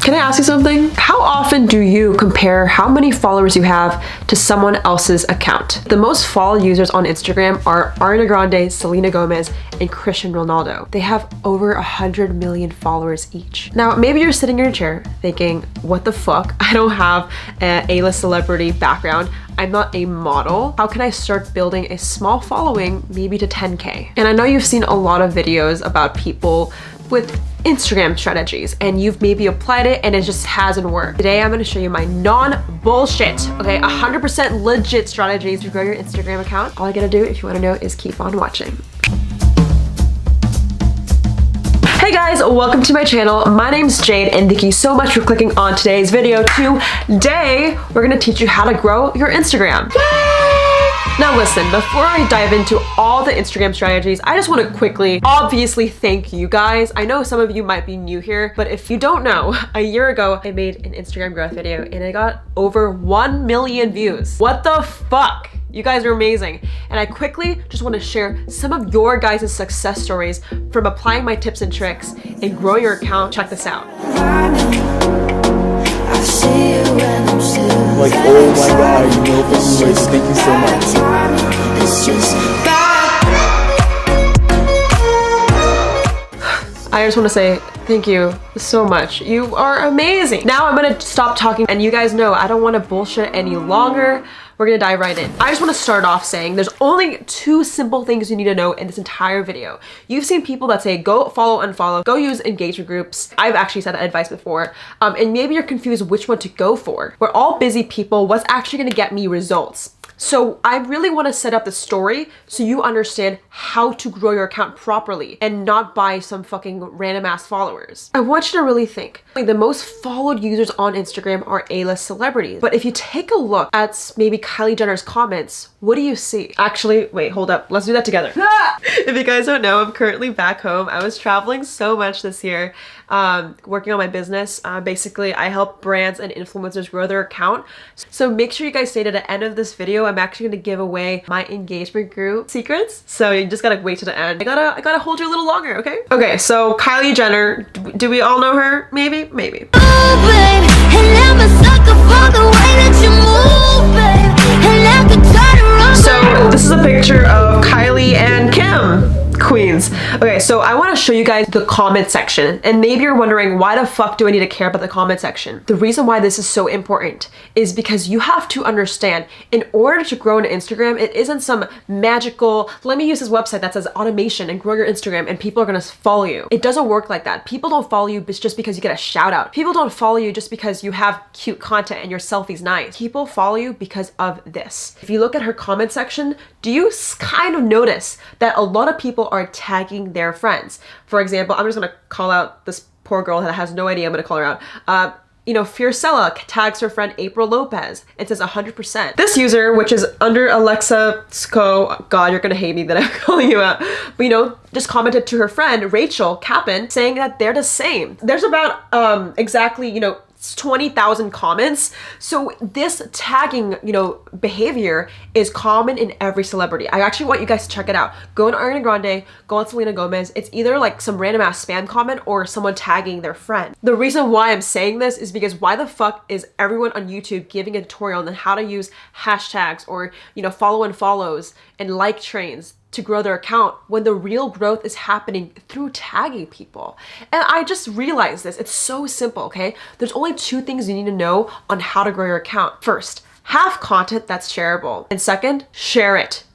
Can I ask you something? How often do you compare how many followers you have to someone else's account? The most followed users on Instagram are Ariana Grande, Selena Gomez, and Cristiano Ronaldo. They have over 100 million followers each. Now, maybe you're sitting in your chair thinking, what the fuck? I don't have an A-list celebrity background. I'm not a model. How can I start building a small following, maybe to 10K? And I know you've seen a lot of videos about people with Instagram strategies and you've maybe applied it and it just hasn't worked. Today, I'm gonna show you my non-bullshit, okay, 100% legit strategies to grow your Instagram account. All I gotta do, if you wanna know, is keep on watching. Hey guys, welcome to my channel. My name's Jade and thank you so much for clicking on today's video. Today, we're gonna teach you how to grow your Instagram. Now listen, before I dive into all the Instagram strategies, I just want to quickly, obviously thank you guys. I know some of you might be new here, but if you don't know, a year ago, I made an Instagram growth video and I got over 1 million views. What the fuck? You guys are amazing. And I quickly just want to share some of your guys' success stories from applying my tips and tricks and grow your account. Check this out. Like, oh my god, you know, thank you so much. I just want to say thank you so much. You are amazing. Now I'm gonna stop talking and you guys know I don't want to bullshit any longer. We're gonna dive right in. I just want to start off saying there's only 2 simple things you need to know in this entire video. You've seen people that say go follow, unfollow, go use engagement groups. I've actually said that advice before. And maybe you're confused which one to go for. We're all busy people. What's actually gonna get me results? So I really want to set up the story so you understand how to grow your account properly and not buy some fucking random ass followers. I want you to really think. Like, the most followed users on Instagram are A-list celebrities. But if you take a look at maybe Kylie Jenner's comments, what do you see? Actually, wait, hold up. Let's do that together. If you guys don't know, I'm currently back home. I was traveling so much this year, working on my business. Basically, I help brands and influencers grow their account. So make sure you guys stay to the end of this video. I'm actually gonna give away my engagement group secrets. So you just gotta wait to the end. I gotta hold you a little longer, okay? Okay, so Kylie Jenner, do we all know her? Maybe? Maybe. Oh, babe, and I'm a sucker for the way that you move, babe, and I could turn around. So this is a picture of Kylie and Kim. Queens. Okay, so I want to show you guys the comment section, and maybe you're wondering, why the fuck do I need to care about the comment section? The reason why this is so important is because you have to understand, in order to grow an Instagram, it isn't some magical, let me use this website that says automation and grow your Instagram and people are gonna follow you. It doesn't work like that. People don't follow you just because you get a shout out. People don't follow you just because you have cute content and your selfie's nice. People follow you because of this. If you look at her comment section, do you kind of notice that a lot of people are tagging their friends? For example, I'm just gonna call out this poor girl that has no idea. I'm gonna call her out. You know, Fiercella tags her friend April Lopez. It says 100%. This user, which is under Alexa Sco, God, you're gonna hate me that I'm calling you out, but you know, just commented to her friend Rachel Kappen saying that they're the same. There's about exactly, you know, 20,000 comments. So this tagging, you know, behavior is common in every celebrity. I actually want you guys to check it out. Go on Ariana Grande, go on Selena Gomez. It's either like some random ass spam comment or someone tagging their friend. The reason why I'm saying this is because why the fuck is everyone on YouTube giving a tutorial on how to use hashtags or, you know, follow and follows and like trains to grow their account when the real growth is happening through tagging people? And I just realized this. It's so simple, okay? There's only 2 things you need to know on how to grow your account. First, have content that's shareable. And second, share it.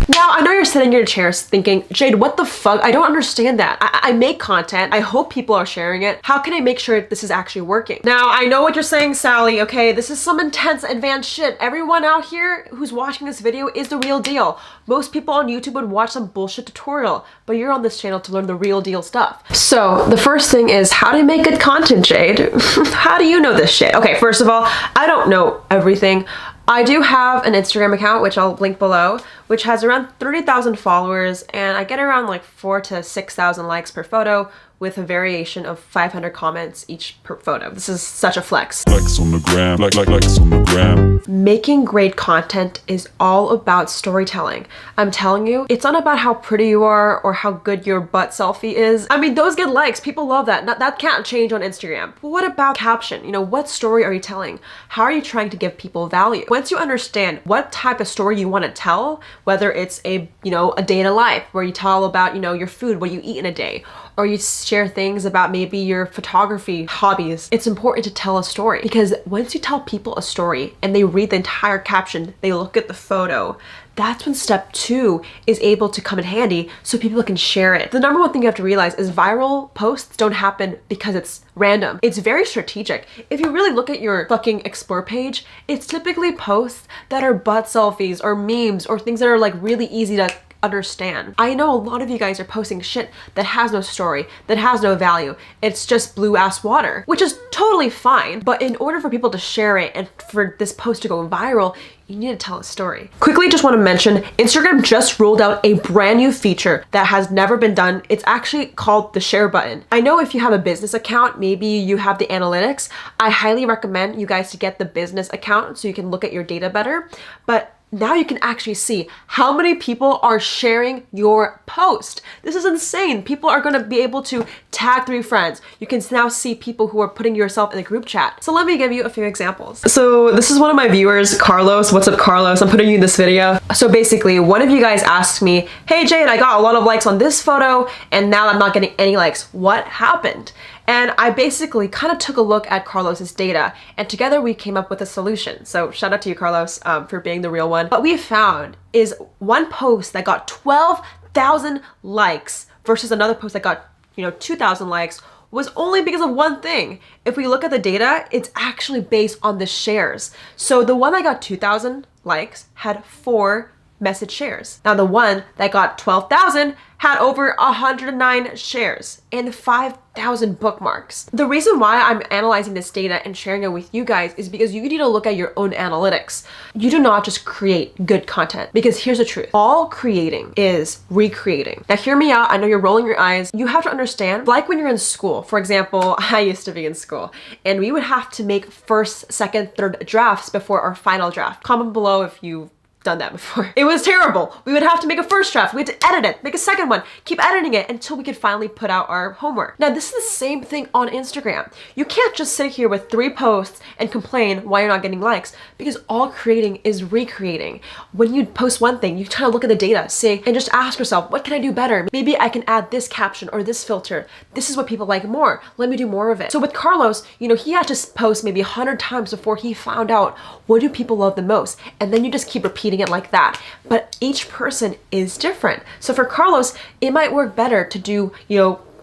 Now, I know you're sitting in your chairs thinking, Jade, what the fuck? I don't understand that. I make content. I hope people are sharing it. How can I make sure this is actually working? Now, I know what you're saying, Sally, okay? This is some intense advanced shit. Everyone out here who's watching this video is the real deal. Most people on YouTube would watch some bullshit tutorial, but you're on this channel to learn the real deal stuff. So the first thing is, how do you make good content, Jade? How do you know this shit? Okay, first of all, I don't know everything. I do have an Instagram account, which I'll link below, which has around 30,000 followers, and I get around like 4,000 to 6,000 likes per photo, with a variation of 500 comments each per photo. This is such a flex. Flex on the gram, like on the gram. Making great content is all about storytelling. I'm telling you, it's not about how pretty you are or how good your butt selfie is. I mean, those get likes. People love that. That can't change on Instagram. But what about caption? You know, what story are you telling? How are you trying to give people value? Once you understand what type of story you want to tell, whether it's a day in a life where you tell about, your food, what you eat in a day, or you share things about maybe your photography hobbies, it's important to tell a story, because once you tell people a story and they read the entire caption, they look at the photo, that's when step 2 is able to come in handy so people can share it. The number one thing you have to realize is viral posts don't happen because it's random. It's very strategic. If you really look at your fucking explore page, it's typically posts that are butt selfies or memes or things that are like really easy to understand. I know a lot of you guys are posting shit that has no story, that has no value. It's just blue ass water, which is totally fine. But in order for people to share it and for this post to go viral, you need to tell a story. Quickly, just want to mention, Instagram just rolled out a brand new feature that has never been done. It's actually called the share button. I know if you have a business account, maybe you have the analytics. I highly recommend you guys to get the business account so you can look at your data better. But now you can actually see how many people are sharing your post. This is insane. People are going to be able to tag 3 friends. You can now see people who are putting yourself in a group chat. So let me give you a few examples. So this is one of my viewers, Carlos. What's up, Carlos? I'm putting you in this video. So basically, one of you guys asked me, hey Jade, I got a lot of likes on this photo and now I'm not getting any likes. What happened? And I basically kind of took a look at Carlos's data, and together we came up with a solution. So shout out to you, Carlos, for being the real one. What we found is one post that got 12,000 likes versus another post that got 2,000 likes was only because of one thing. If we look at the data, it's actually based on the shares. So the one that got 2,000 likes had 4 message shares. Now the one that got 12,000 had over 109 shares and 5,000 bookmarks. The reason why I'm analyzing this data and sharing it with you guys is because you need to look at your own analytics. You do not just create good content, because here's the truth. All creating is recreating. Now hear me out. I know you're rolling your eyes. You have to understand, like when you're in school, for example, I used to be in school and we would have to make first, second, third drafts before our final draft. Comment below if you done that before. It was terrible. We would have to make a first draft, we had to edit it, make a second one, keep editing it until we could finally put out our homework. Now this is the same thing on Instagram. You can't just sit here with 3 posts and complain why you're not getting likes, because all creating is recreating. When you post one thing, you try to look at the data, say, and just ask yourself, what can I do better? Maybe I can add this caption or this filter. This is what people like more. Let me do more of it. So with Carlos, he had to post maybe 100 times before he found out what do people love the most. And then you just keep repeating it like that. But each person is different. So for Carlos, it might work better to do,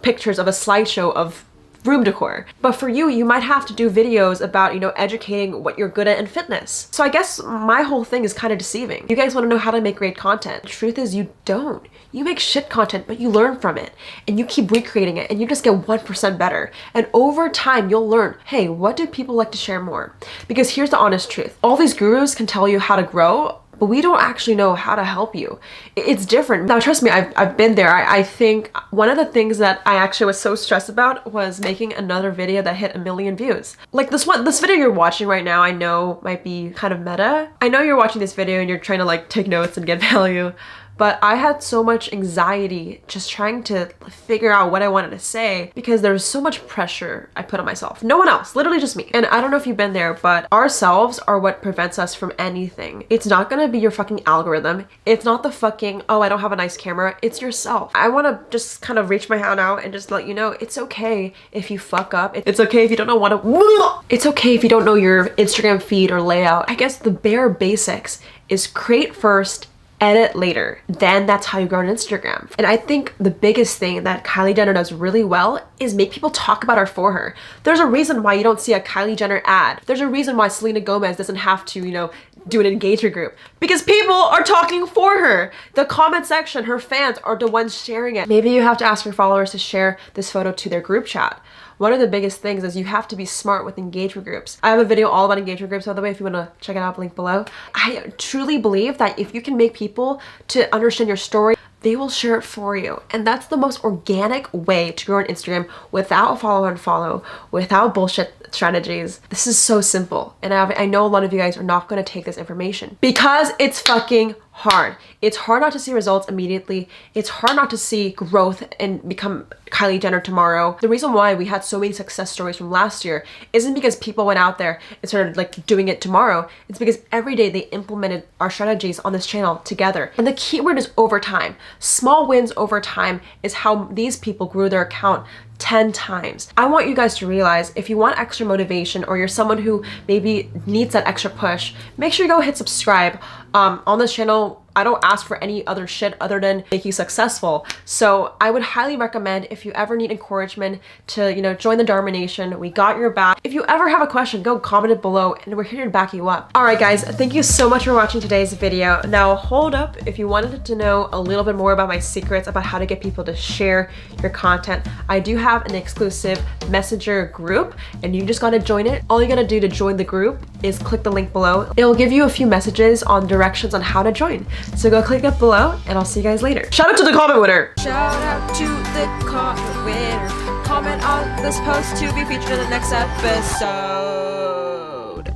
pictures of a slideshow of room decor. But for you, you might have to do videos about, educating what you're good at in fitness. So I guess my whole thing is kind of deceiving. You guys want to know how to make great content. The truth is you don't. You make shit content, but you learn from it and you keep recreating it and you just get 1% better. And over time, you'll learn, hey, what do people like to share more? Because here's the honest truth. All these gurus can tell you how to grow, but we don't actually know how to help you. It's different. Now, trust me, I've been there. I think one of the things that I actually was so stressed about was making another video that hit 1 million views. Like this video you're watching right now, I know might be kind of meta. I know you're watching this video and you're trying to take notes and get value, but I had so much anxiety just trying to figure out what I wanted to say because there was so much pressure I put on myself. No one else, literally just me. And I don't know if you've been there, but ourselves are what prevents us from anything. It's not gonna be your fucking algorithm. It's not the fucking, oh, I don't have a nice camera. It's yourself. I wanna just kind of reach my hand out and just let you know, it's okay if you fuck up. It's okay if you don't know what to, it's okay if you don't know your Instagram feed or layout. I guess the bare basics is create first, edit later. Then that's how you grow on Instagram. And I think the biggest thing that Kylie Jenner does really well is make people talk about her for her. There's a reason why you don't see a Kylie Jenner ad. There's a reason why Selena Gomez doesn't have to, do an engagement group, because people are talking for her. The comment section, her fans are the ones sharing it. Maybe you have to ask your followers to share this photo to their group chat. one of the biggest things is you have to be smart with engagement groups. I have a video all about engagement groups, by the way, if you want to check it out, link below. I truly believe that if you can make people to understand your story, they will share it for you. And that's the most organic way to grow on Instagram without follow and follow, without bullshit strategies. This is so simple. And I know a lot of you guys are not going to take this information because it's fucking hard. It's hard not to see results immediately. It's hard not to see growth and become Kylie Jenner tomorrow. The reason why we had so many success stories from last year isn't because people went out there and started like doing it tomorrow. It's because every day they implemented our strategies on this channel together. And the key word is over time. Small wins over time is how these people grew their account 10 times. I want you guys to realize if you want extra motivation or you're someone who maybe needs that extra push, make sure you go hit subscribe. On this channel, I don't ask for any other shit other than make you successful. So I would highly recommend if you ever need encouragement to, you know, join the Dharma Nation. We got your back. If you ever have a question, go comment it below and we're here to back you up. All right, guys, thank you so much for watching today's video. Now hold up. If you wanted to know a little bit more about my secrets about how to get people to share your content, I do have an exclusive messenger group and you just got to join it. All you got to do to join the group is click the link below. It will give you a few messages on directions on how to join. So go click it below and I'll see you guys later. Shout out to the comment winner. Shout out to the comment winner. Comment on this post to be featured in the next episode.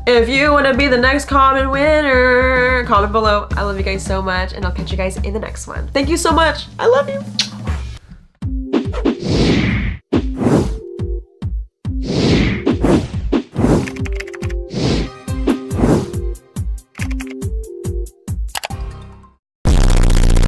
If you want to be the next comment winner, comment below. I love you guys so much and I'll catch you guys in the next one. Thank you so much. I love you.